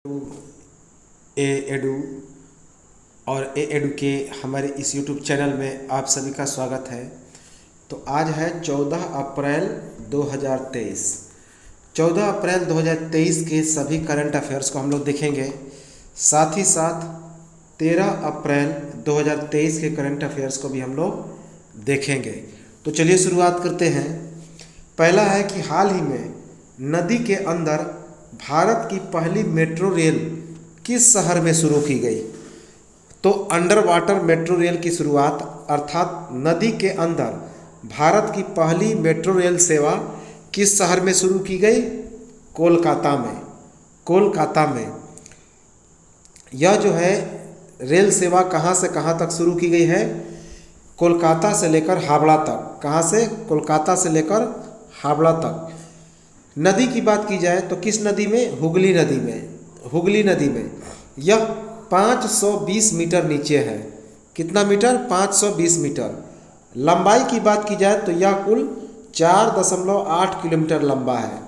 ए edu और ए edu के हमारे इस यूट्यूब चैनल में आप सभी का स्वागत है। तो आज है 14 अप्रैल 2023। 14 अप्रैल 2023 के सभी करंट अफेयर्स को हम लोग देखेंगे, साथ ही साथ 13 अप्रैल 2023 के करंट अफेयर्स को भी हम लोग देखेंगे। तो चलिए शुरुआत करते हैं। पहला है कि हाल ही में नदी के अंदर भारत की पहली मेट्रो रेल किस शहर में शुरू की गई? तो अंडर वाटर मेट्रो रेल की शुरुआत अर्थात नदी के अंदर भारत की पहली मेट्रो रेल सेवा किस शहर में शुरू की गई? कोलकाता में। कोलकाता में यह जो है रेल सेवा कहाँ से कहाँ तक शुरू की गई है? कोलकाता से लेकर हावड़ा तक। कहाँ से? कोलकाता से लेकर हावड़ा तक। नदी की बात की जाए तो किस नदी में? हुगली नदी में। हुगली नदी में यह 520 मीटर नीचे है। कितना मीटर? 520 मीटर। लंबाई की बात की जाए तो यह कुल 4.8 किलोमीटर लंबा है।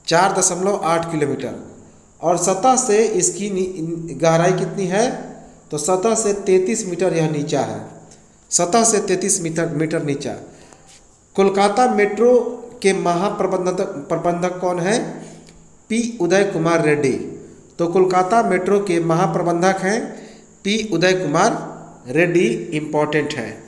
4.8 किलोमीटर। और सतह से इसकी गहराई कितनी है? तो सतह से 33 मीटर यह नीचा है। सतह से 33 मीटर नीचा। कोलकाता मेट्रो के महाप्रबंधक कौन है? पी उदय कुमार रेड्डी। तो कोलकाता मेट्रो के महाप्रबंधक हैं पी उदय कुमार रेड्डी। इम्पोर्टेंट है।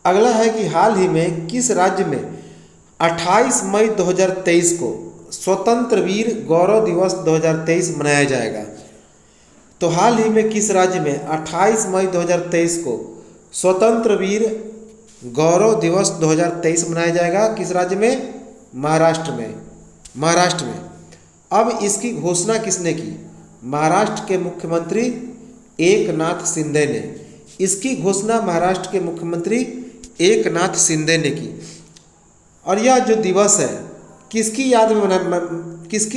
अगला है कि हाल ही में किस राज्य में 28 मई 2023 को स्वतंत्र वीर गौरव दिवस 2023 मनाया जाएगा? तो हाल ही में किस राज्य में 28 मई 2023 को स्वतंत्र वीर गौरव दिवस 2023 मनाया जाएगा? किस राज्य में? महाराष्ट्र में। महाराष्ट्र में। अब इसकी घोषणा किसने की? महाराष्ट्र के मुख्यमंत्री एकनाथ शिंदे ने। इसकी घोषणा महाराष्ट्र के मुख्यमंत्री एकनाथ शिंदे ने की। और यह जो दिवस है किसकी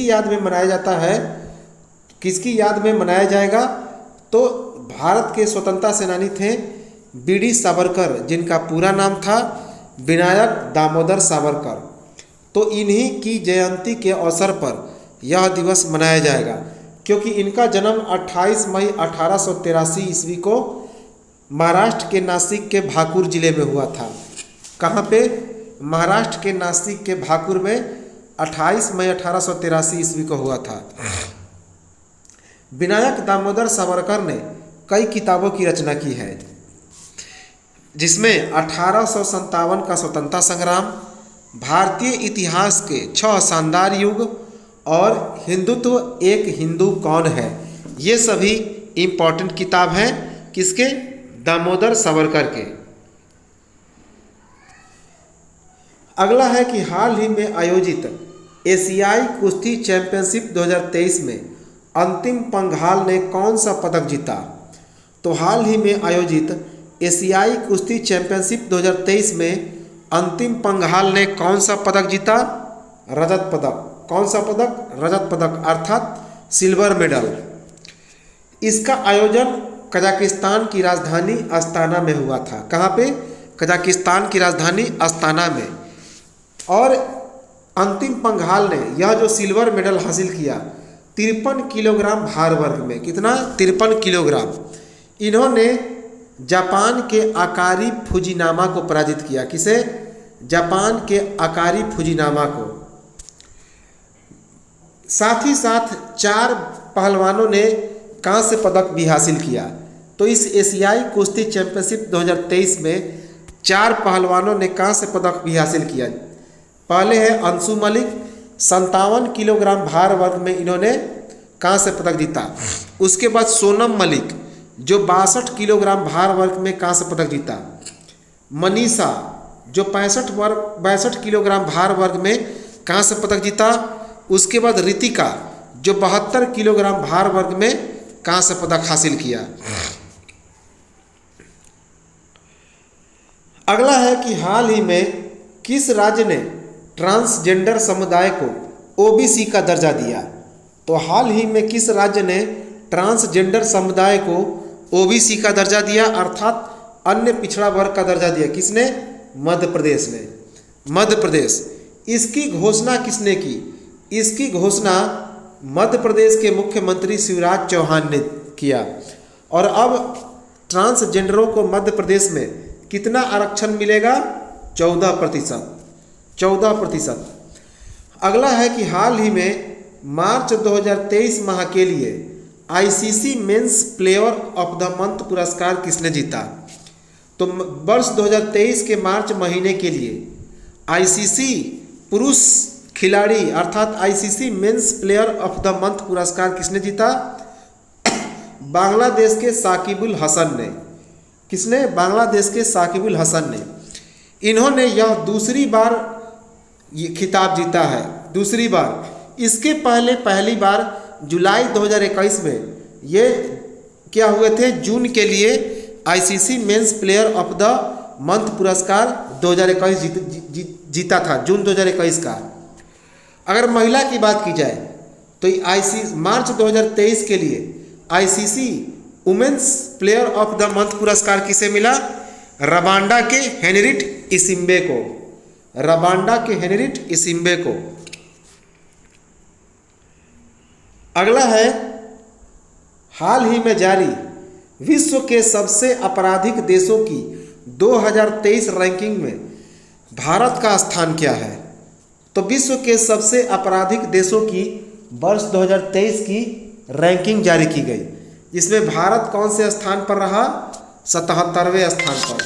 याद में मनाया जाता है? किसकी याद में मनाया जाएगा? तो भारत के स्वतंत्रता सेनानी थे बीडी सावरकर, जिनका पूरा नाम था विनायक दामोदर सावरकर। तो इन्हीं की जयंती के अवसर पर यह दिवस मनाया जाएगा, क्योंकि इनका जन्म 28 मई 1883 ईस्वी को महाराष्ट्र के नासिक के भाकुर जिले में हुआ था। कहाँ पे? महाराष्ट्र के नासिक के भाकुर में 28 मई 1883 ईस्वी को हुआ था। विनायक दामोदर सावरकर ने कई किताबों की रचना की है, जिसमें 1857 का स्वतंत्रता संग्राम, भारतीय इतिहास के 6 शानदार युग और हिंदुत्व एक हिंदू कौन है, ये सभी इम्पोर्टेंट किताब हैं। किसके? दामोदर सावरकर के। अगला है कि हाल ही में आयोजित एशियाई कुश्ती चैंपियनशिप 2023 में अंतिम पंघाल ने कौन सा पदक जीता? तो हाल ही में आयोजित एशियाई कुश्ती चैंपियनशिप 2023 में अंतिम पंघाल ने कौन सा पदक जीता? रजत पदक। कौन सा पदक? रजत पदक, अर्थात सिल्वर मेडल। इसका आयोजन कजाकिस्तान की राजधानी अस्ताना में हुआ था। कहाँ पे? कजाकिस्तान की राजधानी अस्ताना में। और अंतिम पंघाल ने यह जो सिल्वर मेडल हासिल किया 53 किलोग्राम भार वर्ग में। कितना? 53 किलोग्राम। इन्होंने जापान के आकारी फुजिनामा को पराजित किया। किसे? जापान के आकारी फुजिनामा को। साथ ही साथ 4 पहलवानों ने कांस्य पदक भी हासिल किया। तो इस एशियाई कुश्ती चैंपियनशिप 2023 में 4 पहलवानों ने कांस्य पदक भी हासिल किया। पहले है अंशु मलिक, 57 किलोग्राम भार वर्ग में इन्होंने कांस्य पदक जीता। उसके बाद सोनम मलिक, जो 62 किलोग्राम भार वर्ग में कांस्य पदक जीता। मनीषा, जो 65 किलोग्राम भार वर्ग में कांस्य पदक जीता। उसके बाद रितिका, जो 72 किलोग्राम भार वर्ग में कांस्य पदक हासिल किया। अगला है कि हाल ही में किस राज्य ने ट्रांसजेंडर समुदाय को ओबीसी का दर्जा दिया। तो हाल ही में किस राज्य ने ट्रांसजेंडर समुदाय को ओबीसी का दर्जा दिया, अर्थात अन्य पिछड़ा वर्ग का दर्जा दिया? किसने? मध्य प्रदेश ने। मध्य प्रदेश। इसकी घोषणा किसने की? इसकी घोषणा मध्य प्रदेश के मुख्यमंत्री शिवराज चौहान ने किया। और अब ट्रांसजेंडरों को मध्य प्रदेश में कितना आरक्षण मिलेगा? 14%। 14%। अगला है कि हाल ही में मार्च 2023 माह के लिए ICC men's player of the month पुरस्कार किसने जीता? तो वर्ष 2023 के मार्च महीने के लिए आईसीसी पुरुष खिलाड़ी अर्थात ICC men's player of the month पुरस्कार किसने जीता? बांग्लादेश के साकिबुल हसन ने। किसने? बांग्लादेश के साकिबुल हसन ने। इन्होंने यह दूसरी बार ये खिताब जीता है, दूसरी बार। इसके पहले पहली बार जुलाई 2021 में ये क्या हुए थे? जून के लिए ICC men's player of the month पुरस्कार 2021 जीता था, जून 2021 का। अगर महिला की बात की जाए तो मार्च 2023 के लिए ICC women's player of the month पुरस्कार किसे मिला? रवांडा के हेनरिट इसिम्बे को। रवांडा के हेनरिट इसिम्बे को। अगला है हाल ही में जारी विश्व के सबसे आपराधिक देशों की 2023 रैंकिंग में भारत का स्थान क्या है? तो विश्व के सबसे आपराधिक देशों की वर्ष 2023 की रैंकिंग जारी की गई, जिसमें भारत कौन से स्थान पर रहा? 77वें स्थान पर।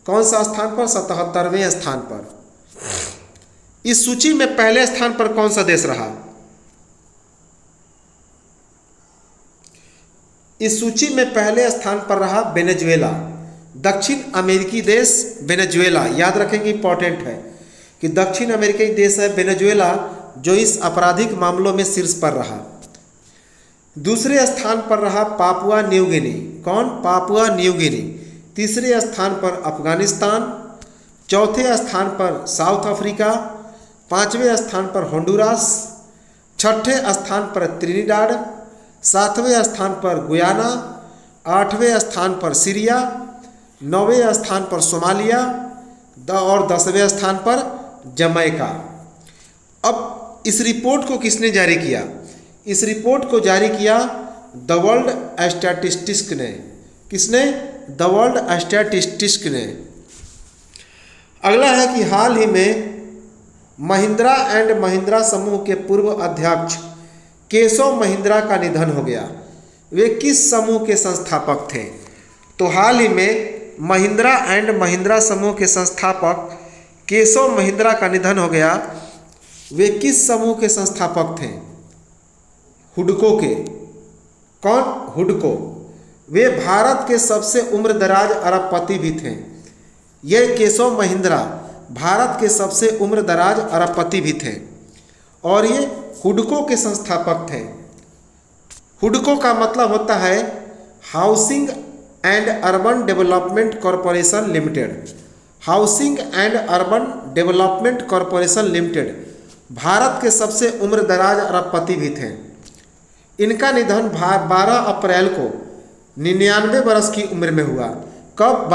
कौन सा स्थान पर? 77वें स्थान पर। इस सूची में पहले स्थान पर कौन सा देश रहा? इस सूची में पहले स्थान पर रहा वेनेजुएला, दक्षिण अमेरिकी देश वेनेजुएला। याद रखेंगे, इंपॉर्टेंट है कि दक्षिण अमेरिकी देश है वेनेजुएला जो इस आपराधिक मामलों में शीर्ष पर रहा। दूसरे स्थान पर रहा पापुआ न्यू गिनी। कौन? Papua New Guinea. तीसरे स्थान पर अफगानिस्तान। चौथे स्थान पर साउथ अफ्रीका। पांचवें स्थान पर होंडुरास। छठे स्थान पर त्रिनिडाड। सातवें स्थान पर गुयाना। आठवें स्थान पर सीरिया। नौवें स्थान पर सोमालिया और 10वें स्थान पर जमैका। अब इस रिपोर्ट को किसने जारी किया? इस रिपोर्ट को जारी किया द वर्ल्ड स्टैटिस्टिक्स ने। किसने? द वर्ल्ड स्टैटिस्टिक्स ने। अगला है कि हाल ही में महिंद्रा एंड महिंद्रा समूह के पूर्व अध्यक्ष केशव महिंद्रा का निधन हो गया। वे किस समूह के संस्थापक थे? तो हाल ही में महिंद्रा एंड महिंद्रा समूह के संस्थापक केशव महिंद्रा का निधन हो गया। वे किस समूह के संस्थापक थे? हुडको के। कौन? हुडको। वे भारत के सबसे उम्रदराज अरबपति भी थे। ये केशव महिंद्रा भारत के सबसे उम्रदराज अरबपति भी थे और ये हुडको के संस्थापक थे। हुडको का मतलब होता है housing and urban development corporation limited. Housing and urban development corporation limited Bharat के सबसे उम्रदराज अरबपति भी थे। इनका निधन 12 अप्रैल को 99 वर्ष की उम्र में हुआ। कब?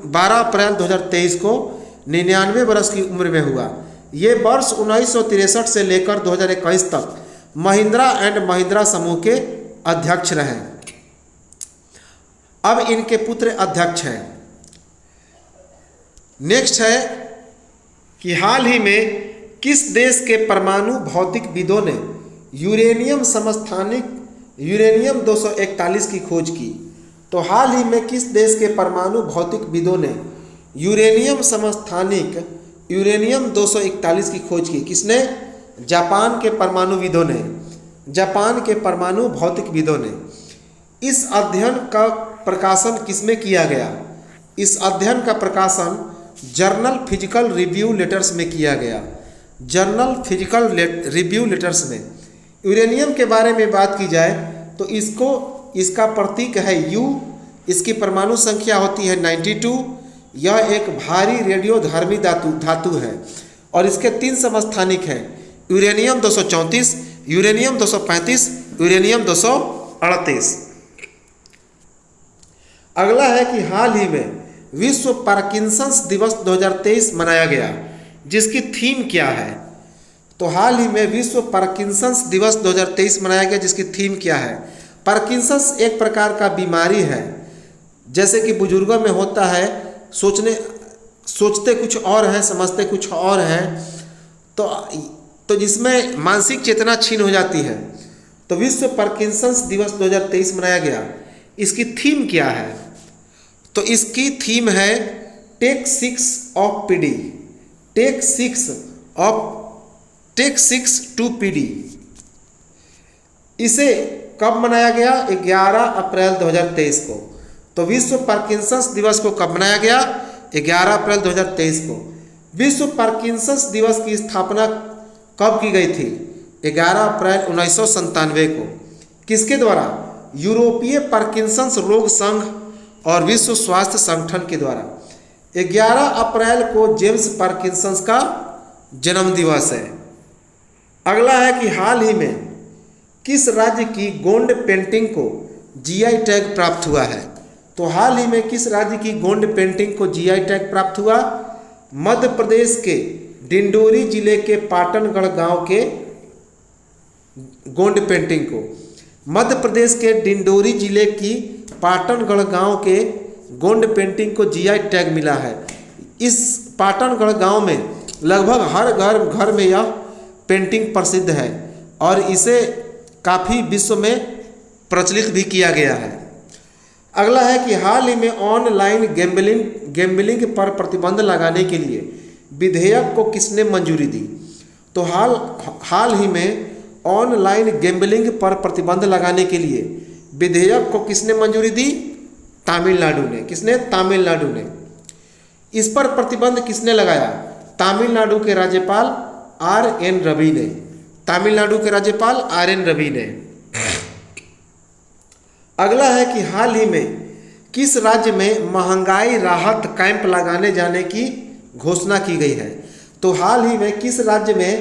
12 अप्रैल 2023 को 99 वर्ष की उम्र में हुआ। ये वर्ष 1963 से लेकर 2021 तक महिंद्रा एंड महिंद्रा समूह के अध्यक्ष रहे। अब इनके पुत्र अध्यक्ष हैं। नेक्स्ट है कि हाल ही में किस देश के परमाणु भौतिकविदों ने यूरेनियम समस्थानिक यूरेनियम 241 की खोज की? तो हाल ही में किस देश के परमाणु भौतिकविदों ने यूरेनियम समस्थानिक यूरेनियम 241 की खोज की? किसने? जापान के परमाणुविदों ने। जापान के परमाणु भौतिकविदों ने। इस अध्ययन का प्रकाशन किसमें किया गया? इस अध्ययन का प्रकाशन जर्नल फिजिकल रिव्यू लेटर्स में किया गया। जर्नल फिजिकल रिव्यू लेटर्स में। यूरेनियम के बारे में बात की जाए तो इसका प्रतीक है U। इसकी परमाणु संख्या होती है 92। यह एक भारी रेडियोधर्मी धातु है और इसके 3 समस्थानिक हैं, यूरेनियम 234, यूरेनियम 235, यूरेनियम 238। अगला है कि हाल ही में विश्व पार्किंसंस दिवस 2023 मनाया गया, जिसकी थीम क्या है? तो हाल ही में विश्व पार्किंसंस दिवस 2023 मनाया गया, जिसकी थीम क्या है? पार्किंसंस एक प्रकार का बीमारी है, जैसे कि बुजुर्गों में होता है, सोचते कुछ और हैं, समझते कुछ और हैं, तो जिसमें मानसिक चेतना छीन हो जाती है। तो विश्व पार्किंसंस दिवस 2023 मनाया गया, इसकी थीम क्या है? तो इसकी थीम है take 6 of PD, take 6 to PD. इसे कब मनाया गया? 11 अप्रैल 2023 को। तो विश्व पार्किंसंस दिवस को कब मनाया गया? 11 अप्रैल 2023 को। विश्व पार्किंसंस दिवस की स्थापना कब की गई थी? 11 अप्रैल 1997 को। किसके द्वारा? यूरोपीय पार्किंसंस रोग संघ और विश्व स्वास्थ्य संगठन के द्वारा। 11 अप्रैल को जेम्स पार्किंसंस का जन्म दिवस है। अगला है कि हाल ही में किस राज्य की गोंड पेंटिंग को जीआई टैग प्राप्त हुआ है? तो हाल ही में किस राज्य की गोंड पेंटिंग को जीआई टैग प्राप्त हुआ? मध्य प्रदेश के डिंडोरी जिले के पाटनगढ़ गांव के गोंड पेंटिंग को, मध्य प्रदेश के डिंडोरी जिले की पाटनगढ़ गांव के गोंड पेंटिंग को जीआई टैग मिला है। इस पाटनगढ़ गांव में लगभग हर घर में यह पेंटिंग प्रसिद्ध है और इसे काफ़ी विश्व में प्रचलित भी किया गया है। अगला है कि हाल ही में ऑनलाइन गैम्बलिंग पर प्रतिबंध लगाने के लिए विधेयक को किसने मंजूरी दी? तो हाल ही में ऑनलाइन गैम्बलिंग पर प्रतिबंध लगाने के लिए विधेयक को किसने मंजूरी दी? तमिलनाडु ने। किसने? तमिलनाडु ने। इस पर प्रतिबंध किसने लगाया? तमिलनाडु के राज्यपाल आर.एन. रवि ने। तमिलनाडु के राज्यपाल आर.एन. रवि ने। अगला है कि हाल ही में किस राज्य में महंगाई राहत कैंप लगाने जाने की घोषणा की गई है? तो हाल ही में किस राज्य में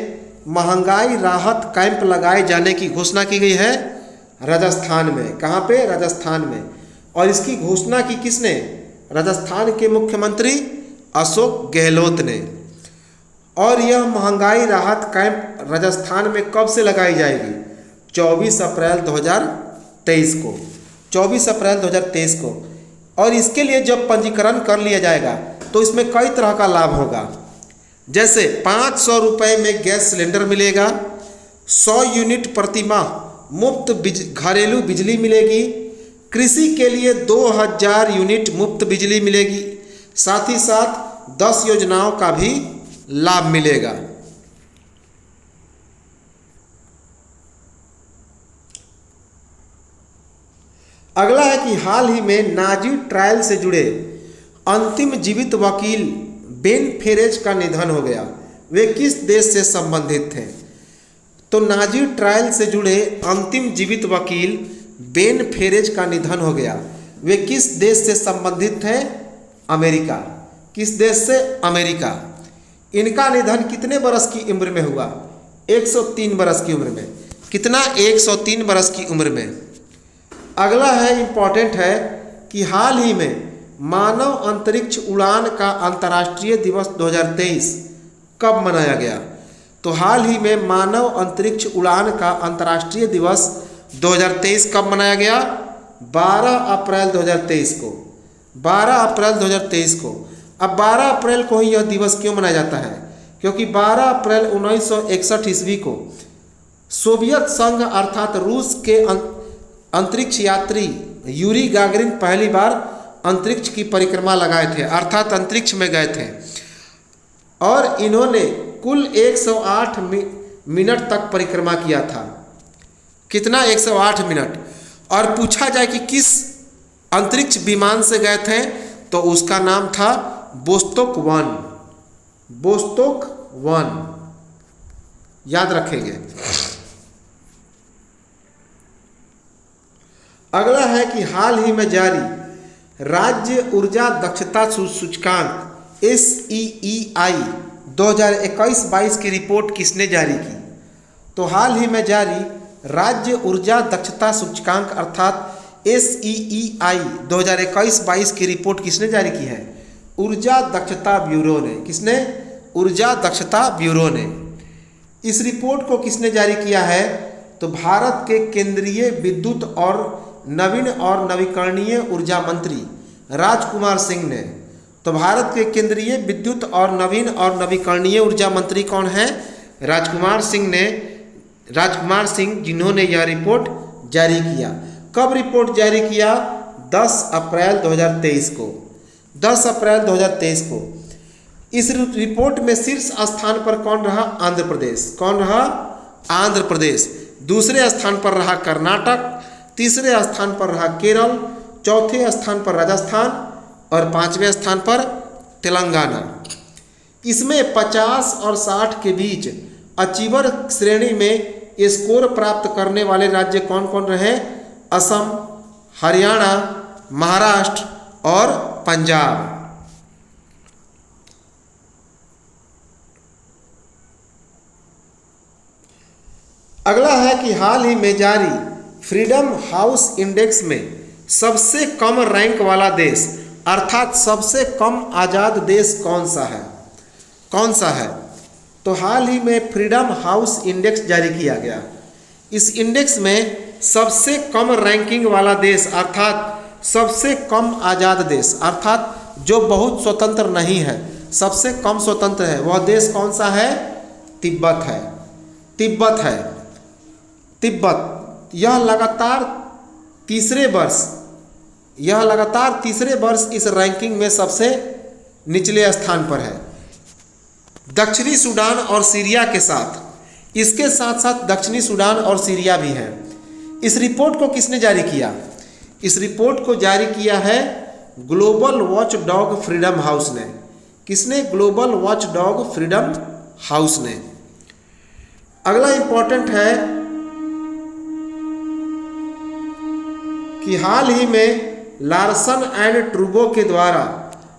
महंगाई राहत कैंप लगाए जाने की घोषणा की गई है? राजस्थान में। कहाँ पे? राजस्थान में। और इसकी घोषणा की किसने? राजस्थान के मुख्यमंत्री अशोक गहलोत ने। और यह महंगाई राहत कैंप राजस्थान में कब से लगाई जाएगी? 24 अप्रैल 2023 को। 24 अप्रैल 2023 को। और इसके लिए जब पंजीकरण कर लिया जाएगा तो इसमें कई तरह का लाभ होगा, जैसे 500 रुपये में गैस सिलेंडर मिलेगा, 100 यूनिट प्रति माह मुफ्त घरेलू बिजली मिलेगी, कृषि के लिए 2000 यूनिट मुफ्त बिजली मिलेगी, साथ ही साथ 10 योजनाओं का भी लाभ मिलेगा। अगला है कि हाल ही में नाजी ट्रायल से जुड़े अंतिम जीवित वकील बेन फेरेज का निधन हो गया। वे किस देश से संबंधित थे? तो नाजी ट्रायल से जुड़े अंतिम जीवित वकील बेन फेरेज का निधन हो गया। वे किस देश से संबंधित थे? अमेरिका। किस देश से? अमेरिका। इनका निधन कितने बरस की उम्र में हुआ? 103 बरस की उम्र में। कितना? 103 बरस की उम्र में। अगला है, इम्पॉर्टेंट है कि हाल ही में मानव अंतरिक्ष उड़ान का अंतर्राष्ट्रीय दिवस 2023 कब मनाया गया? तो हाल ही में मानव अंतरिक्ष उड़ान का अंतर्राष्ट्रीय दिवस 2023 कब मनाया गया? 12 अप्रैल 2023 को। 12 अप्रैल 2023 को। अब 12 अप्रैल को ही यह दिवस क्यों मनाया जाता है? क्योंकि 12 अप्रैल 1961 ईस्वी को सोवियत संघ अर्थात रूस के अंतरिक्ष यात्री यूरी गागरिन पहली बार अंतरिक्ष की परिक्रमा लगाए थे, अर्थात अंतरिक्ष में गए थे। और इन्होंने कुल 108 मिनट तक परिक्रमा किया था। कितना? 108 मिनट। और पूछा जाए कि किस अंतरिक्ष विमान से गए थे, तो उसका नाम था बोस्तोक 1। बोस्तोक 1 याद रखेंगे। अगला है कि हाल ही में जारी राज्य ऊर्जा दक्षता सूचकांक SEEI 2021-22 की रिपोर्ट किसने जारी की? तो हाल ही में जारी राज्य ऊर्जा दक्षता सूचकांक अर्थात SEEI 2021-22 की रिपोर्ट किसने जारी की है? ऊर्जा दक्षता ब्यूरो ने। किसने? ऊर्जा दक्षता ब्यूरो ने। इस रिपोर्ट को किसने जारी किया है? तो भारत के केंद्रीय विद्युत और नवीन और नवीकरणीय ऊर्जा मंत्री राजकुमार सिंह ने। तो भारत के केंद्रीय विद्युत और नवीन और नवीकरणीय ऊर्जा मंत्री कौन है? राजकुमार सिंह ने। राजकुमार सिंह जिन्होंने यह रिपोर्ट जारी किया। कब रिपोर्ट जारी किया? 10 अप्रैल 2023 को। 10 अप्रैल 2023 को। इस रिपोर्ट में शीर्ष स्थान पर कौन रहा? आंध्र प्रदेश। कौन रहा? आंध्र प्रदेश। दूसरे स्थान पर रहा कर्नाटक, तीसरे स्थान पर रहा केरल, चौथे स्थान पर राजस्थान और पांचवें स्थान पर तेलंगाना। इसमें 50 और 60 के बीच अचीवर श्रेणी में स्कोर प्राप्त करने वाले राज्य कौन कौन रहे? असम, हरियाणा, महाराष्ट्र और पंजाब। अगला है कि हाल ही में जारी फ्रीडम हाउस इंडेक्स में सबसे कम रैंक वाला देश अर्थात सबसे कम आज़ाद देश कौन सा है? कौन सा है? तो हाल ही में फ्रीडम हाउस इंडेक्स जारी किया गया। इस इंडेक्स में सबसे कम रैंकिंग वाला देश अर्थात सबसे कम आज़ाद देश अर्थात जो बहुत स्वतंत्र नहीं है, सबसे कम स्वतंत्र है, वह देश कौन सा है? तिब्बत है। तिब्बत है। तिब्बत यह लगातार तीसरे वर्ष इस रैंकिंग में सबसे निचले स्थान पर है। दक्षिणी सूडान और सीरिया के साथ, इसके साथ साथ दक्षिणी सूडान और सीरिया भी है। इस रिपोर्ट को किसने जारी किया? इस रिपोर्ट को जारी किया है global watch dog freedom house ने। किसने? Global watch dog freedom house ने। अगला इंपॉर्टेंट है कि हाल ही में लार्सन एंड ट्रूबो के द्वारा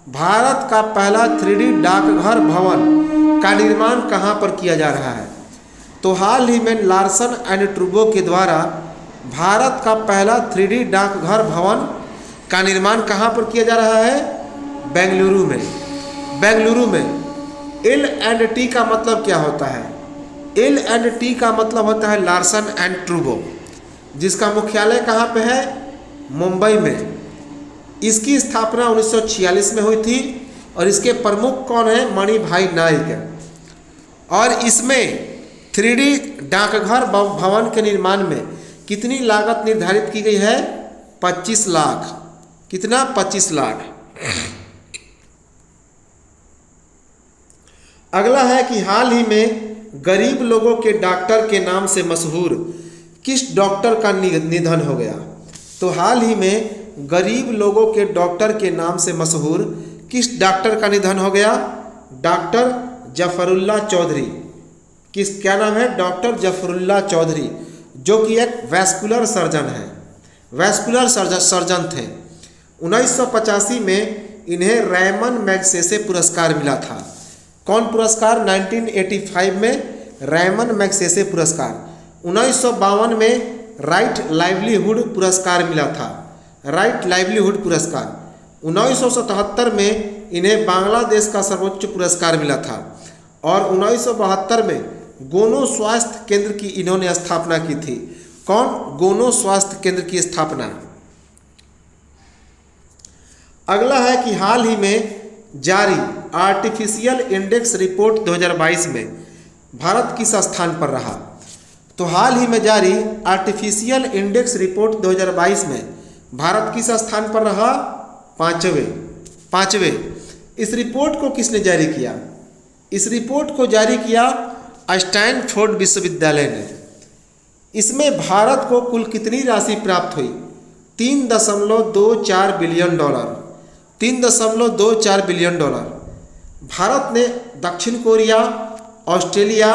भारत का पहला 3D डाकघर भवन का निर्माण कहाँ पर किया जा रहा है? तो हाल ही में लार्सन एंड ट्रूबो के द्वारा भारत का पहला 3D डाकघर भवन का निर्माण कहाँ पर किया जा रहा है? बेंगलुरु में। बेंगलुरु में। L&T का मतलब क्या होता है? L&T का मतलब होता है लार्सन एंड ट्रूबो, जिसका मुख्यालय कहाँ पे है? मुंबई में। इसकी स्थापना 1946 में हुई थी और इसके प्रमुख कौन है? मणिभाई नाइक। और इसमें 3D डाकघर भवन के निर्माण में कितनी लागत निर्धारित की गई है? 25 लाख। कितना? 25 लाख। अगला है कि हाल ही में गरीब लोगों के डॉक्टर के नाम से मशहूर किस डॉक्टर का निधन हो गया? तो हाल ही में गरीब लोगों के डॉक्टर के नाम से मशहूर किस डॉक्टर का निधन हो गया? डॉक्टर जफरुल्लाह चौधरी। क्या नाम है? डॉक्टर जफरुल्लाह चौधरी, जो कि एक वैस्कुलर सर्जन है। वैस्कुलर सर्जन थे। 1985 में इन्हें रैमन मैग्सेसे पुरस्कार मिला था। कौन पुरस्कार? 1985 में रैमन मैग्सेसे पुरस्कार। 1952 में राइट लाइवलीहुड पुरस्कार मिला था। राइट लाइवलीहुड पुरस्कार। 1977 में इन्हें बांग्लादेश का सर्वोच्च पुरस्कार मिला था और 1972 में गोनो स्वास्थ्य केंद्र की इन्होंने स्थापना की थी। कौन? गोनो स्वास्थ्य केंद्र की स्थापना। अगला है कि हाल ही में जारी आर्टिफिशियल इंडेक्स रिपोर्ट 2022 में भारत किस स्थान पर रहा? तो हाल ही में जारी आर्टिफिशियल इंडेक्स रिपोर्ट 2022 में भारत किस स्थान पर रहा? पांचवें। इस रिपोर्ट को किसने जारी किया? इस रिपोर्ट को जारी किया स्टैनफोर्ड विश्वविद्यालय ने। इसमें भारत को कुल कितनी राशि प्राप्त हुई? 3.24 billion dollar. 3.24 billion dollar. Bharat ने दक्षिण कोरिया, ऑस्ट्रेलिया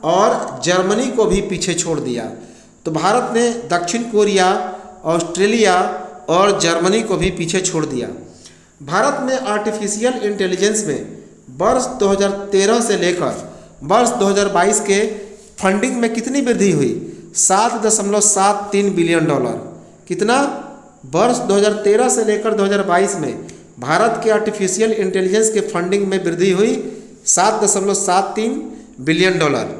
और जर्मनी को भी पीछे छोड़ दिया। तो भारत ने दक्षिण कोरिया, ऑस्ट्रेलिया और जर्मनी को भी पीछे छोड़ दिया। भारत ने आर्टिफिशियल इंटेलिजेंस में वर्ष 2013 से लेकर वर्ष 2022 के फंडिंग में कितनी वृद्धि हुई? 7.73 बिलियन डॉलर। कितना? वर्ष 2013 से लेकर 2022 में भारत के आर्टिफिशियल इंटेलिजेंस के फंडिंग में वृद्धि हुई 7.73 बिलियन डॉलर।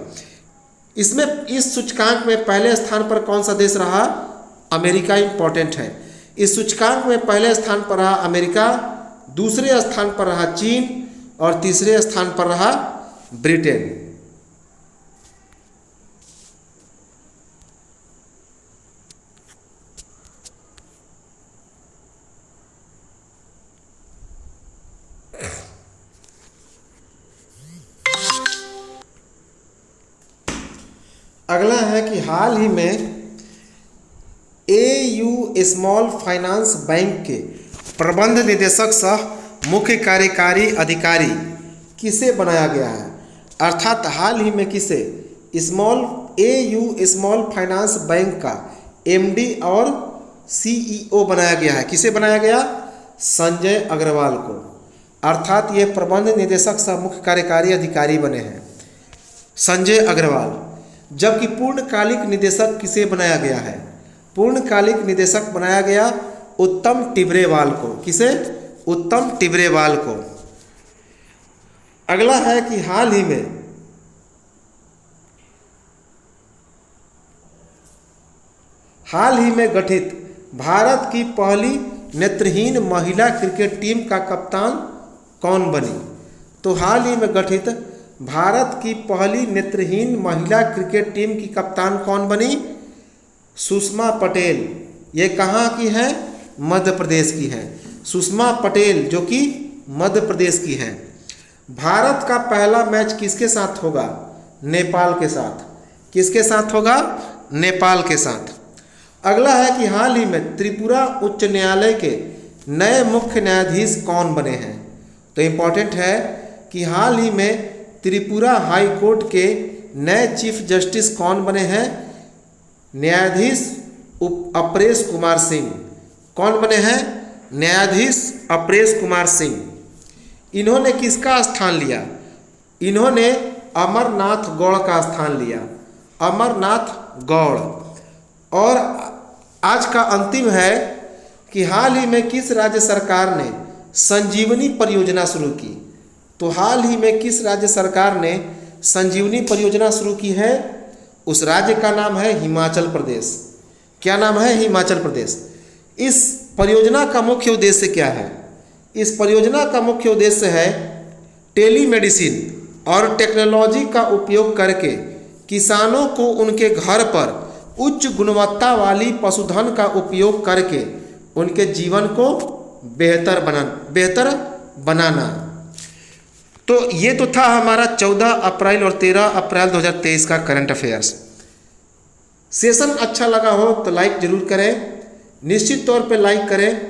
इसमें इस सूचकांक में पहले स्थान पर कौन सा देश रहा? अमेरिका इंपॉर्टेंट है। इस सूचकांक में पहले स्थान पर रहा अमेरिका, दूसरे स्थान पर रहा चीन और तीसरे स्थान पर रहा ब्रिटेन। अगला है कि हाल ही में AU स्मॉल फाइनेंस बैंक के प्रबंध निदेशक सह मुख्य कार्यकारी अधिकारी किसे बनाया गया है? अर्थात हाल ही में किसे AU स्मॉल फाइनेंस बैंक का MD और CEO बनाया गया है? किसे बनाया गया? संजय अग्रवाल को। अर्थात ये प्रबंध निदेशक सह मुख्य कार्यकारी अधिकारी बने हैं संजय अग्रवाल। जबकि पूर्णकालिक निदेशक किसे बनाया गया है? पूर्णकालिक निदेशक बनाया गया उत्तम टिब्रेवाल को। किसे? उत्तम टिब्रेवाल को। अगला है कि हाल ही में गठित भारत की पहली नेत्रहीन महिला क्रिकेट टीम का कप्तान कौन बनी? तो हाल ही में गठित भारत की पहली नेत्रहीन महिला क्रिकेट टीम की कप्तान कौन बनी? सुषमा पटेल। ये कहाँ की है? मध्य प्रदेश की है। सुषमा पटेल जो कि मध्य प्रदेश की है। भारत का पहला मैच किसके साथ होगा? नेपाल के साथ। किसके साथ होगा? नेपाल के साथ। अगला है कि हाल ही में त्रिपुरा उच्च न्यायालय के नए मुख्य न्यायाधीश कौन बने हैं? तो इम्पॉर्टेंट है कि हाल ही में त्रिपुरा हाई कोर्ट के नए चीफ जस्टिस कौन बने हैं? न्यायाधीश अपरेश कुमार सिंह। कौन बने हैं? न्यायाधीश अपरेश कुमार सिंह। इन्होंने किसका स्थान लिया? इन्होंने अमरनाथ गौड़ का स्थान लिया। अमरनाथ गौड़। और आज का अंतिम है कि हाल ही में किस राज्य सरकार ने संजीवनी परियोजना शुरू की? तो हाल ही में किस राज्य सरकार ने संजीवनी परियोजना शुरू की है? उस राज्य का नाम है हिमाचल प्रदेश। क्या नाम है? हिमाचल प्रदेश। इस परियोजना का मुख्य उद्देश्य क्या है? इस परियोजना का मुख्य उद्देश्य है टेलीमेडिसिन और टेक्नोलॉजी का उपयोग करके किसानों को उनके घर पर उच्च गुणवत्ता वाली पशुधन का उपयोग करके उनके जीवन को बेहतर बनाना। तो ये तो था हमारा 14 अप्रैल और 13 अप्रैल 2023 का करंट अफेयर्स। सेशन अच्छा लगा हो तो लाइक जरूर करें, निश्चित तौर पे लाइक करें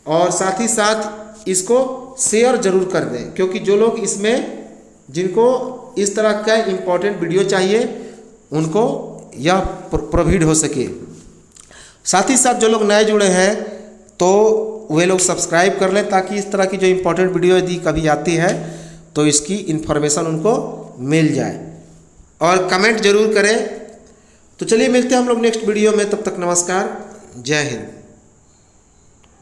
और साथ ही साथ इसको शेयर जरूर कर दें, क्योंकि जो लोग इसमें जिनको इस तरह का इम्पोर्टेंट वीडियो चाहिए उनको यह प्रोवाइड हो सके। साथ ही साथ जो लोग नए जुड़े हैं तो वे लोग सब्सक्राइब कर लें ताकि इस तरह की जो इम्पोर्टेंट वीडियो यदि कभी आती है तो इसकी इन्फॉर्मेशन उनको मिल जाए। और कमेंट जरूर करें। तो चलिए मिलते हैं हम लोग नेक्स्ट वीडियो में, तब तक नमस्कार, जय हिंद।